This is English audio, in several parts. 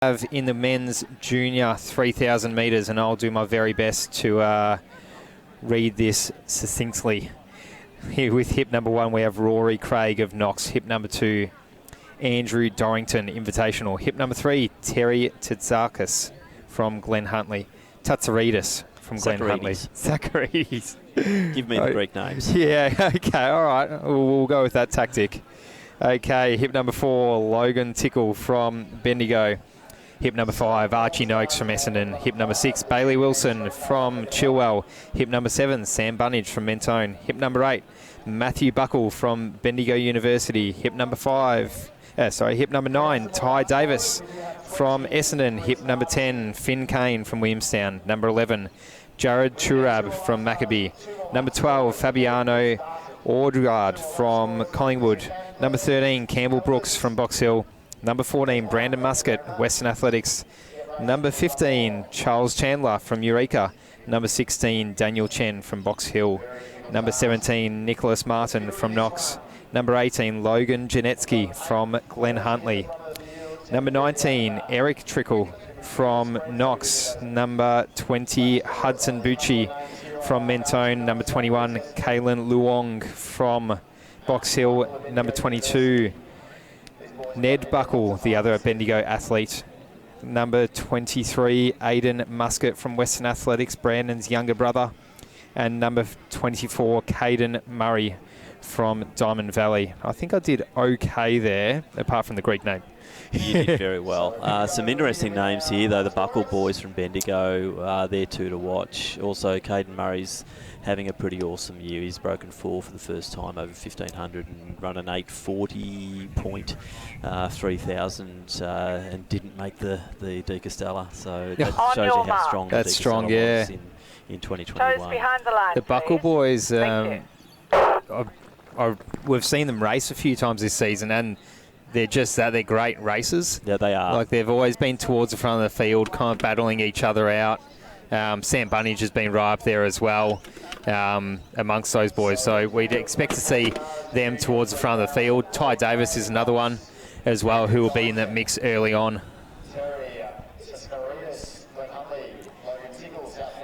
Have in the men's junior 3,000 metres, and I'll do my very best to read this succinctly. Here with hip number 1, we have Rory Craig of Knox. Hip number 2, Andrew Dorrington, Invitational. Hip number 3, Terry Tzakis from Glen Huntly. Tatsaridis from Glen Huntly. Zacharides. Give me the Greek names. Yeah, okay, all right. We'll go with that tactic. Okay, hip number 4, Logan Tickle from Bendigo. Hip number 5, Archie Noakes from Essendon. Hip number 6, Bailey Wilson from Chilwell. Hip number 7, Sam Bunnage from Mentone. Hip number 8, Matthew Buckle from Bendigo University. Hip number 9, Ty Davis from Essendon. Hip number 10, Finn Kane from Williamstown. Number 11, Jared Turab from Maccabee. Number 12, Fabiano Audrard from Collingwood. Number 13, Campbell Brooks from Box Hill. Number 14, Brandon Muscat, Western Athletics. Number 15, Charles Chandler from Eureka. Number 16, Daniel Chen from Box Hill. Number 17, Nicholas Martin from Knox. Number 18, Logan Janetsky from Glen Huntly. Number 19, Eric Trickle from Knox. Number 20, Hudson Bucci from Mentone. Number 21, Kaylin Luong from Box Hill. Number 22, Ned Buckle, the other Bendigo athlete. Number 23, Aidan Muscat from Western Athletics, Brandon's younger brother. And number 24, Caden Murray from Diamond Valley. I think I did okay there, apart from the Greek name. You did very well. Some interesting names here, though. The Buckle boys from Bendigo, they're two to watch. Also, Caden Murray's having a pretty awesome year. He's broken 4 for the first time over 1,500 and run an 8:40.3000 and didn't make the De Castella. So that shows you how strong the De Castella was in 2021. The Buckle boys, we've seen them race a few times this season, and they're just that. They're great racers. Yeah, they are. Like, they've always been towards the front of the field, kind of battling each other out. Sam Bunnage has been right up there as well amongst those boys. So we'd expect to see them towards the front of the field. Ty Davis is another one as well who will be in that mix early on.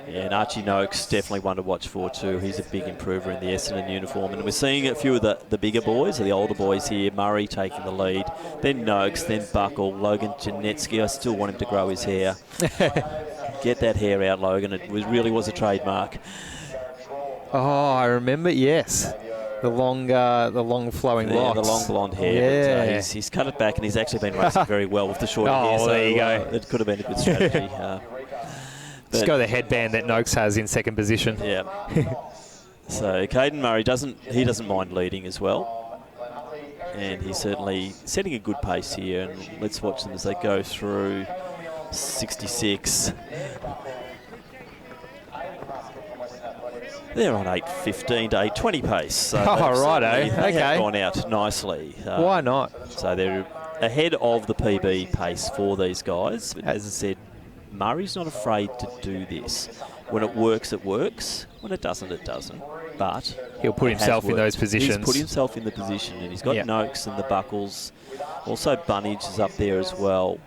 Yeah, and Archie Noakes, definitely one to watch for too. He's a big improver in the Essendon uniform. And we're seeing a few of the bigger boys, or the older boys here. Murray taking the lead, then Noakes, then Buckle, Logan Janetsky. I still want him to grow his hair. Get that hair out, Logan. It really was a trademark. Oh, I remember, yes. The long flowing locks. The long blonde hair. Yeah. But, he's cut it back, and he's actually been racing very well with the shorter hair. So there you go. It could have been a good strategy. Just go the headband that Noakes has in second position. Yeah. So Caden Murray doesn't mind leading as well, and he's certainly setting a good pace here. And let's watch them as they go through 66. They're on 8:15 to 8:20 pace. So righto. They okay. have gone out nicely. Why not? So they're ahead of the PB pace for these guys. But as I said, Murray's not afraid to do this. When it works, it works. When it doesn't, it doesn't. But he'll put himself in those positions. He's put himself in the position, and he's got Noakes and the Buckles. Also, Bunnage is up there as well.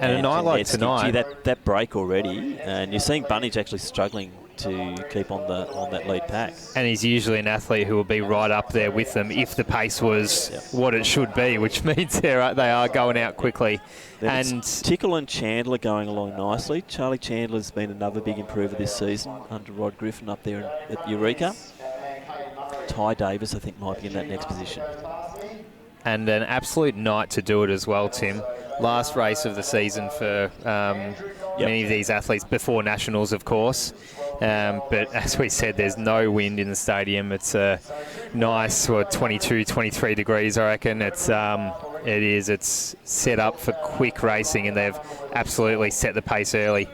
And a night like tonight, that break already, and you're seeing Bunnage actually struggling to keep on that lead pack. And he's usually an athlete who will be right up there with them if the pace was what it should be, which means they are going out quickly. Then and Tickle and Chandler going along nicely. Charlie Chandler's been another big improver this season under Rod Griffin up there at Eureka. Ty Davis, I think, might be in that next position. And an absolute night to do it as well, Tim. Last race of the season for many of these athletes before Nationals, of course. But as we said, there's no wind in the stadium. It's a nice 22, 23 degrees, I reckon. It's set up for quick racing, and they've absolutely set the pace early.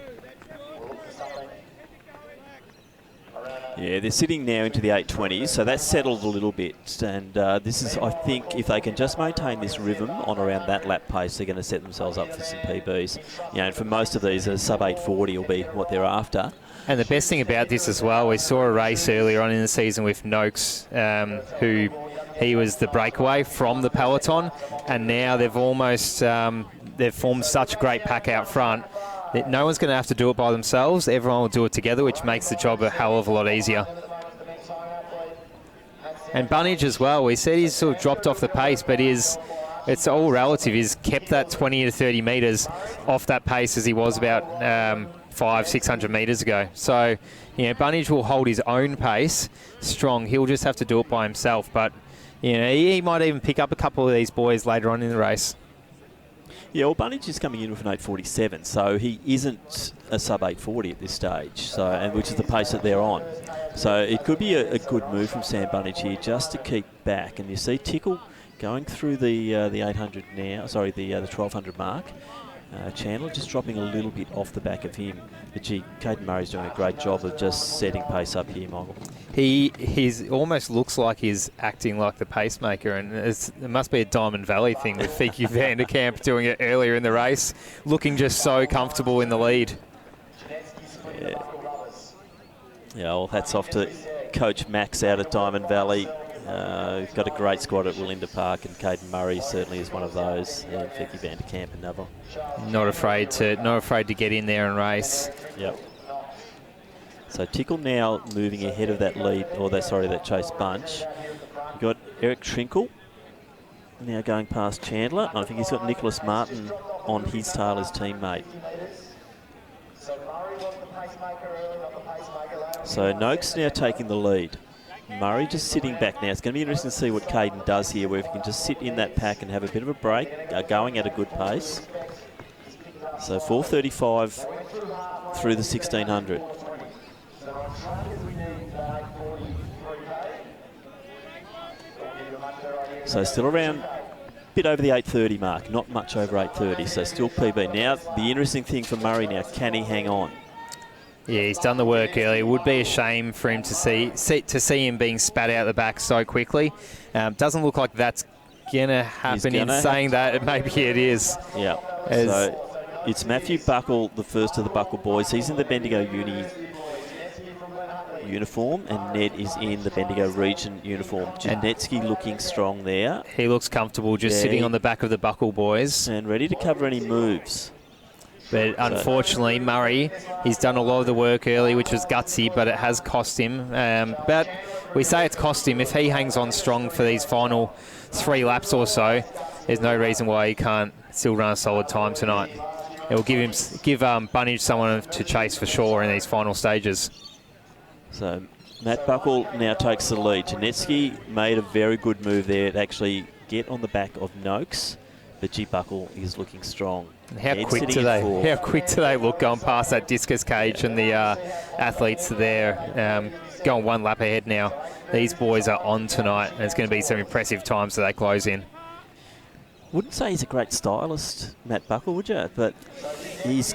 Yeah, they're sitting now into the 8:20s, so that's settled a little bit. And this is, I think, if they can just maintain this rhythm on around that lap pace, they're going to set themselves up for some PBs. And for most of these, a sub 8:40 will be what they're after. And the best thing about this as well, we saw a race earlier on in the season with Noakes, who he was the breakaway from the peloton, and now they've almost they've formed such a great pack out front that no one's going to have to do it by themselves. Everyone will do it together, which makes the job a hell of a lot easier. And Bunnage as well, we said he's sort of dropped off the pace, but it's all relative. He's kept that 20 to 30 metres off that pace as he was about 500-600 metres ago. So, Bunnage will hold his own pace strong. He'll just have to do it by himself. But, he might even pick up a couple of these boys later on in the race. Yeah, well, Bunnage is coming in with an 8:47, so he isn't a sub 8:40 at this stage, and which is the pace that they're on. So it could be a good move from Sam Bunnage here just to keep back. And you see Tickle going through the 800 now, sorry, the 1200 mark. Chandler just dropping a little bit off the back of him. But gee, Caden Murray's doing a great job of just setting pace up here, Michael. He's almost looks like he's acting like the pacemaker, and it must be a Diamond Valley thing with Fiki van der Kamp doing it earlier in the race, looking just so comfortable in the lead. Yeah, well, hats off to Coach Max out at Diamond Valley. Got a great squad at Willinda Park, and Caden Murray certainly is one of those, and Fiki van der Kamp another. Not afraid to get in there and race. Yep. So Tickle now moving ahead of that lead, that chase bunch. You've got Eric Trinkle now going past Chandler. And I think he's got Nicholas Martin on his tail as teammate. So Noakes now taking the lead. Murray just sitting back now. It's going to be interesting to see what Caden does here, where if he can just sit in that pack and have a bit of a break, going at a good pace. So 4:35 through the 1600. So still around a bit over the 8:30 mark, not much over 8:30, so still PB. Now the interesting thing for Murray now, can he hang on? Yeah, he's done the work early. It would be a shame for him to see him being spat out the back so quickly. Doesn't look like that's gonna happen. Saying that, maybe it is. Yeah. So it's Matthew Buckle, the first of the Buckle boys. He's in the Bendigo uniform, and Ned is in the Bendigo region uniform. Janetsky looking strong there. He looks comfortable just sitting on the back of the Buckle boys. And ready to cover any moves. But unfortunately, Murray, he's done a lot of the work early, which was gutsy, but it has cost him. But we say it's cost him. If he hangs on strong for these final 3 laps or so, there's no reason why he can't still run a solid time tonight. It will give Bunnage someone to chase for sure in these final stages. So Matt Buckle now takes the lead. Janetsky made a very good move there to actually get on the back of Noakes. But G. Buckle is looking strong. How quick do they look going past that discus cage, and the athletes there going 1 lap ahead now. These boys are on tonight, and it's going to be some impressive times as they close in. Wouldn't say he's a great stylist, Matt Buckle, would you? But he's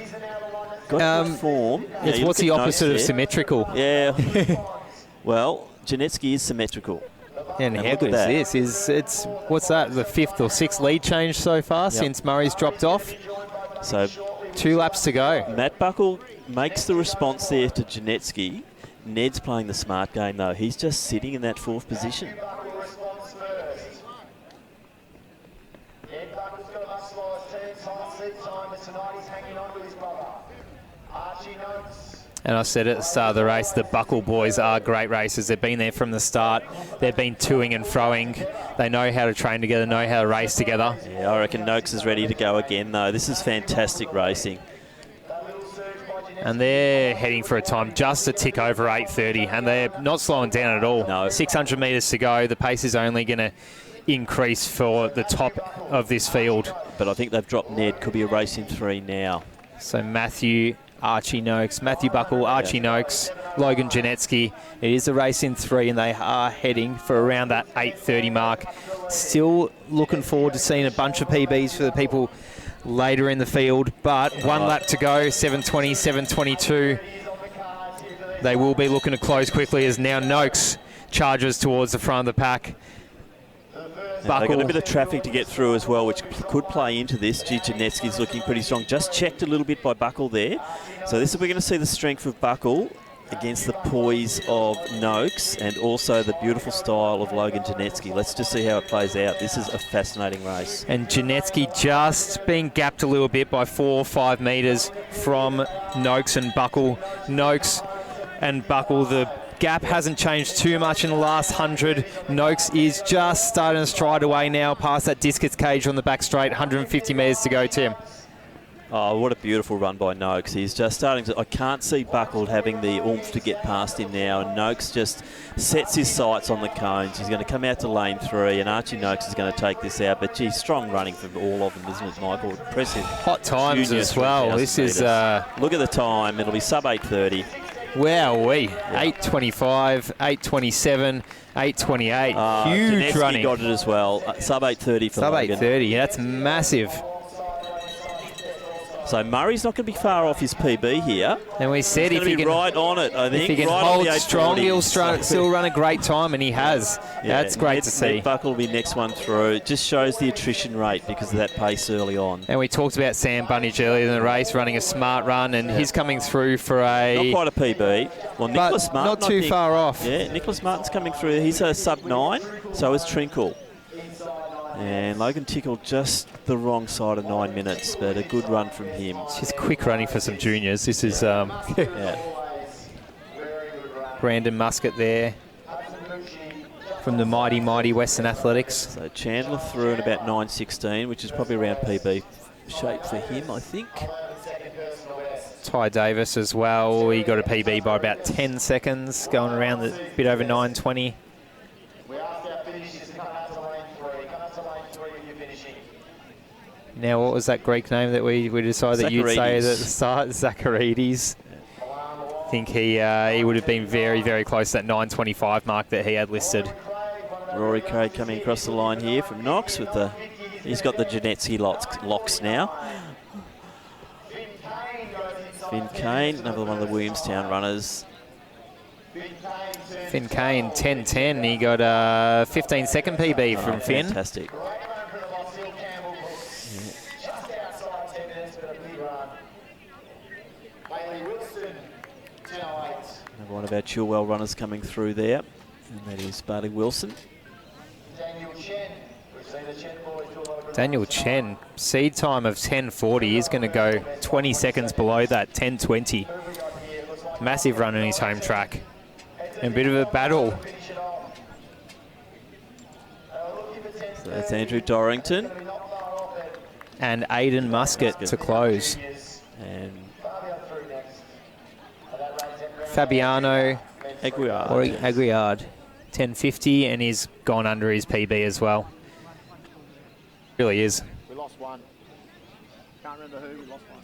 got good form. What's the opposite of symmetrical? Yeah. Well, Janetsky is symmetrical. And how good is this? What's that, the 5th or 6th lead change so far since Murray's dropped off? So 2 laps to go. Matt Buckle makes the response there to Janetsky. Ned's playing the smart game, though. He's just sitting in that 4th position. And I said at the start of the race, the Buckle boys are great racers. They've been there from the start. They've been toing and froing. They know how to train together, know how to race together. Yeah, I reckon Noakes is ready to go again, though. This is fantastic racing. And they're heading for a time just a tick over 8:30, and they're not slowing down at all. No. 600 metres to go. The pace is only going to increase for the top of this field. But I think they've dropped Ned. Could be a race in 3 now. So Matthew Buckle, Archie Noakes, Logan Janetsky. It is a race in 3, and they are heading for around that 8:30 mark. Still looking forward to seeing a bunch of PBs for the people later in the field, but 1 lap to go, 7:20, 7:22. They will be looking to close quickly as now Noakes charges towards the front of the pack. They've got a bit of traffic to get through as well, which could play into this. Janetsky's looking pretty strong. Just checked a little bit by Buckle there. So we're going to see the strength of Buckle against the poise of Noakes and also the beautiful style of Logan Janetsky. Let's just see how it plays out. This is a fascinating race. And Janetsky just being gapped a little bit by 4 or 5 metres from Noakes and Buckle. Noakes and Buckle, the gap hasn't changed too much in the last 100. Noakes is just starting to stride away now past that discus cage on the back straight. 150 metres to go, Tim. Oh, what a beautiful run by Noakes. He's just starting to... I can't see Buckle having the oomph to get past him now, and Noakes just sets his sights on the cones. He's going to come out to lane 3, and Archie Noakes is going to take this out. But, gee, strong running from all of them, isn't it, Michael? Impressive. Hot times as well. This is... Look at the time. It'll be sub 8:30. Wowee. Yeah. 8:25, 8:27, 8:28. Huge Janetsky running. Got it as well. Sub 8:30 for Sub Logan. 8:30. Yeah, that's massive. So Murray's not going to be far off his PB here. And we said if he can right on it, I think. If he can right hold strong, he'll still run a great time, and he has. Yeah, that's great to see. Buckle will be next one through. It just shows the attrition rate because of that pace early on. And we talked about Sam Bunnage earlier in the race running a smart run, and he's coming through for a... Not quite a PB. Well, Nicholas Martin, not too far off. Yeah, Nicholas Martin's coming through. He's a sub 9, so is Trinkle. And Logan Tickle just the wrong side of 9 minutes, but a good run from him. It's just quick running for some juniors. This is yeah. Brandon Muscat there from the mighty Western Athletics. So Chandler through in about 9:16, which is probably around PB shape for him, I think. Ty Davis as well. He got a PB by about 10 seconds, going around a bit over 9:20. Now, what was that Greek name that we decided that you'd say at the start? Zacharides. I think he would have been very, very close to that 9:25 mark that he had listed. Rory Craig coming across the line here from Knox with the... He's got the Janetsky locks now. Finn Kane, another one of the Williamstown runners. Finn Kane, 10:10. He got a 15-second PB from Finn. Fantastic. Another one of our Chilwell runners coming through there, and that is Bailey Wilson. Daniel Chen, seed time of 10:40. He's going to go 20 seconds below that, 10:20. Massive run on his home track. And a bit of a battle. So that's Andrew Dorrington. And Aidan Muscat to close. And Fabiano Aguiard. 10:50, and he's gone under his PB as well. Really is. We lost one. Can't remember who, we lost one.